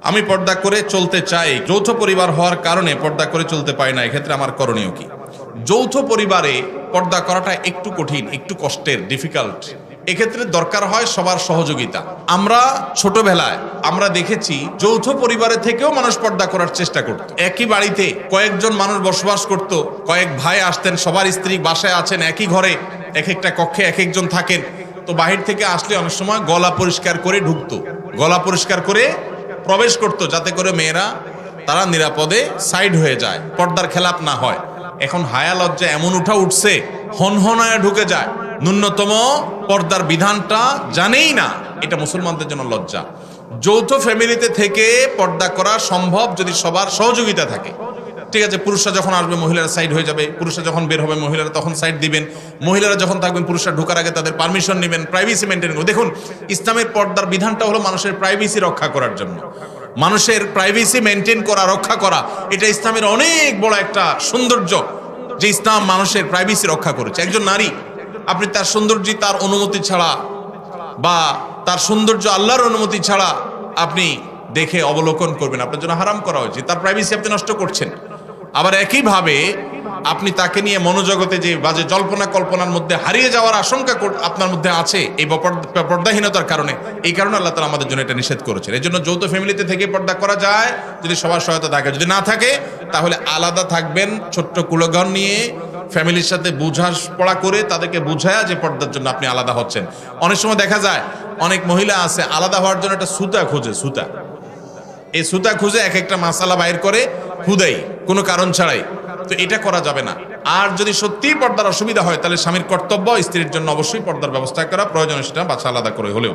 আমি পর্দা করে চলতে চাই, যৌথ পরিবার হওয়ার কারণে পর্দা করে চলতে পারি না, এক্ষেত্রে আমার করণীয় কি? যৌথ পরিবারে পর্দা করাটা একটু কঠিন, একটু কষ্টের, ডিফিকাল্ট। এক্ষেত্রে দরকার হয় সবার সহযোগিতা। আমরা ছোটবেলায় আমরা দেখেছি যৌথ পরিবারের থেকেও মানুষ পর্দা করার চেষ্টা করত। একই বাড়িতে কয়েকজন মানুষ বসবাস করত, কয়েক ভাই আসতেন, সবার স্ত্রী বাসায় আছেন, একই ঘরে এক একটা কক্ষে এক একজন থাকেন। তো বাহির থেকে আসলে অনেক সময় গলা পরিষ্কার করে ঢুকতো, গলা পরিষ্কার করে প্রবেশ করত, যাতে করে মেয়েরা তারা নিরাপদে সাইড হয়ে যায়, পর্দার খেলাপ না হয়। এখন হায়া লজ্জা এমন উঠছে, হনহনায় ঢুকে যায়, ন্যূনতম পর্দার বিধানটা জানেই না। এটা মুসলমানদের জন্য লজ্জা। যৌথ ফ্যামিলিতে থেকে পর্দা করা সম্ভব যদি সবার সহযোগিতা থাকে। ঠিক আছে, পুরুষরা যখন আসবে মহিলারা সাইড হয়ে যাবে, পুরুষরা যখন বের হবে মহিলারা তখন সাইড দিবেন, মহিলারা যখন থাকবেন পুরুষরা ঢোকার আগে তাদের পারমিশন নেবেন, প্রাইভেসি মেনটেন করবেন। দেখুন, ইসলামের পর্দার বিধানটা হলো মানুষের প্রাইভেসি রক্ষা করার জন্য। মানুষের প্রাইভেসি মেনটেন করা, রক্ষা করা, এটা ইসলামের অনেক বড় একটা সৌন্দর্য, যে ইসলাম মানুষের প্রাইভেসি রক্ষা করেছে। একজন নারী, আপনি তার সৌন্দর্য তার অনুমতি ছাড়া বা তার সৌন্দর্য আল্লাহর অনুমতি ছাড়া আপনি দেখে অবলোকন করবেন, আপনার জন্য হারাম করা হয়েছে, তার প্রাইভেসি আপনি নষ্ট করছেন। আবার একইভাবে আপনি তাকে নিয়ে মনোজগতে যে বাজে জল্পনা কল্পনার মধ্যে হারিয়ে যাওয়ার আশঙ্কা আপনার মধ্যে আছে এই পর্দাহীনতার কারণে, এই কারণে আল্লাহ তাআলা আমাদের জন্য এটা নিষেধ করেছেন। এই জন্য যৌথ ফ্যামিলিতে থেকে পর্দা করা যায় যদি সবার সহায়তা থাকে, যদি না থাকে তাহলে আলাদা থাকবেন, ছোট্ট কুলঘর নিয়ে ফ্যামিলির সাথে বোঝাপড়া করে তাদেরকে বুঝায়া যে পর্দার জন্য আপনি আলাদা হচ্ছেন। অনেক সময় দেখা যায় অনেক মহিলা আছে আলাদা হওয়ার জন্য একটা সুতা খোঁজে, সুতা, এই সুতা খুঁজে এক একটা মাসালা বাইর করে হুদাই, কোনো কারণ ছাড়াই। তো এটা করা যাবে না। আর যদি সত্যিই পর্দার অসুবিধা হয় তাহলে স্বামীর কর্তব্য স্ত্রীর জন্য অবশ্যই পর্দার ব্যবস্থা করা, প্রয়োজনে সেটা বাছা আলাদা করে হলেও।